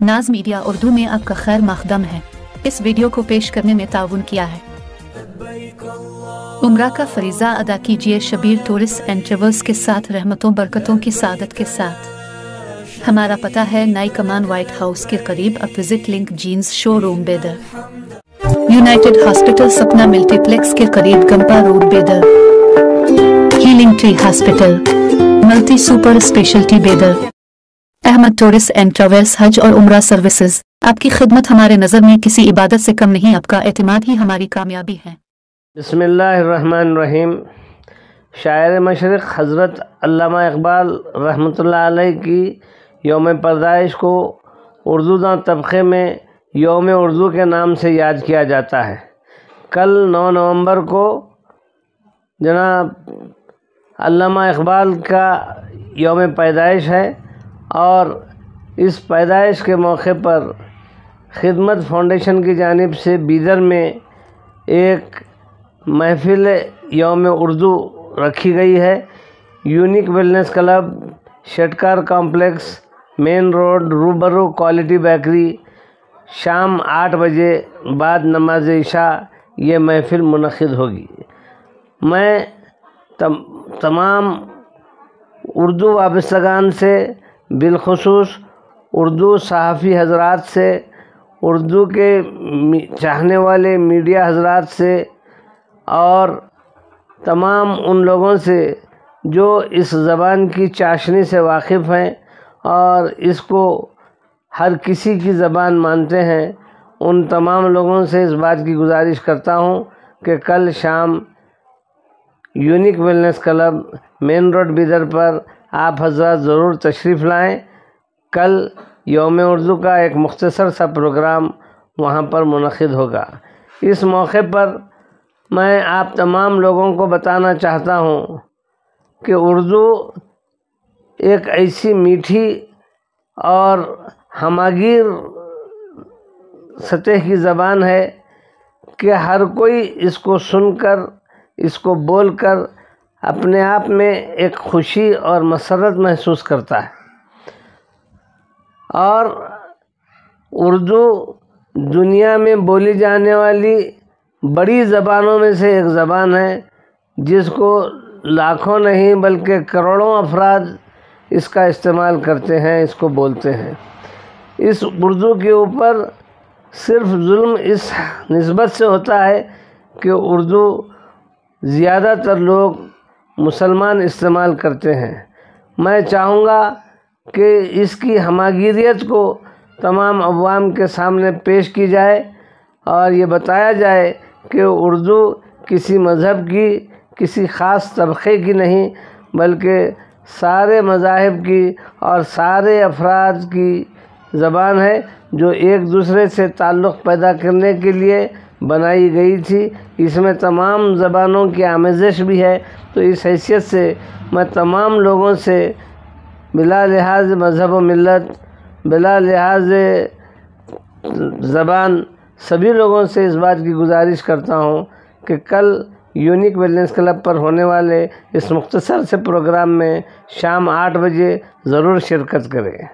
नाज मीडिया उर्दू में आपका खैर मकदम है। इस वीडियो को पेश करने में ताउन किया है। उम्रा का फरीज़ा अदा कीजिए शबीर टूरिस्ट एंड ट्रेवल्स के साथ, रहमतों बरकतों की सादत के साथ। हमारा पता है नई कमान व्हाइट हाउस के करीब। अब विजिट लिंक जीन्स शोरूम बेदर, यूनाइटेड हॉस्पिटल सपना मल्टीप्लेक्स के करीब गंपा रोड बेदर, healing tree hospital multi super speciality बेदर, अहमद टूरिस्ट एंड ट्रेवल्स हज और उम्रा सर्विसेज। आपकी खिदमत हमारे नज़र में किसी इबादत से कम नहीं, आपका एतमाद ही हमारी कामयाबी है। बिस्मिल्लाहिर्रहमानिर्रहीम। शायर मशरिक़ हज़रत अल्लामा इक़बाल रहमतुल्लाह अलैह की यौम पैदाइश को उर्दू दां तबक़े में यौम उर्दू के नाम से याद किया जाता है। कल 9 नवंबर को जनाब अल्लामा इक़बाल का यौम पैदाइश है और इस पैदाइश के मौके पर खिदमत फाउंडेशन की जानिब से बीदर में एक महफिल यौम उर्दू रखी गई है। यूनिक वेलनेस क्लब, शटकार complex, main road, Rubaru quality bakery. शाम 8 बजे बाद नमाज इशा ये महफिल मुनक़िद होगी। मैं तमाम उर्दू वाबस्तगान से, बिलखुसूस उर्दू सहाफ़ी हज़रात से, उर्दू के चाहने वाले मीडिया हज़रात से और तमाम उन लोगों से जो इस ज़बान की चाशनी से वाकिफ़ हैं और इसको हर किसी की ज़बान मानते हैं, उन तमाम लोगों से इस बात की गुजारिश करता हूँ कि कल शाम unique wellness club, main road Bidar पर आप हज़रात ज़रूर तशरीफ़ लाएँ। कल यौम उर्दू का एक मुख्तसर सा प्रोग्राम वहाँ पर मुनक़िद होगा। इस मौके पर मैं आप तमाम लोगों को बताना चाहता हूँ कि उर्दू एक ऐसी मीठी और हमागीर सतह की ज़बान है कि हर कोई इसको सुनकर, इसको बोलकर अपने आप में एक खुशी और मसरत महसूस करता है। और उर्दू दुनिया में बोली जाने वाली बड़ी ज़बानों में से एक ज़बान है जिसको लाखों नहीं बल्कि करोड़ों अफराद इसका इस्तेमाल करते हैं, इसको बोलते हैं। इस उर्दू के ऊपर सिर्फ जुल्म इस निस्बत से होता है कि उर्दू ज़्यादातर लोग मुसलमान इस्तेमाल करते हैं। मैं चाहूँगा कि इसकी हमागिरियत को तमाम अवाम के सामने पेश की जाए और ये बताया जाए कि उर्दू किसी मज़हब की, किसी ख़ास तबक़े की नहीं, बल्कि सारे मज़ाहिब की और सारे अफराद की ज़बान है जो एक दूसरे से ताल्लुक़ पैदा करने के लिए बनाई गई थी। इसमें तमाम ज़बानों की आमेज़श भी है। तो इस हैसियत से मैं तमाम लोगों से बिला लिहाज मज़हब व मिल्लत, बिला लिहाज ज़बान, सभी लोगों से इस बात की गुजारिश करता हूँ कि कल यूनिक वेलनेस क्लब पर होने वाले इस मुख्तसर से प्रोग्राम में शाम 8 बजे ज़रूर शिरकत करें।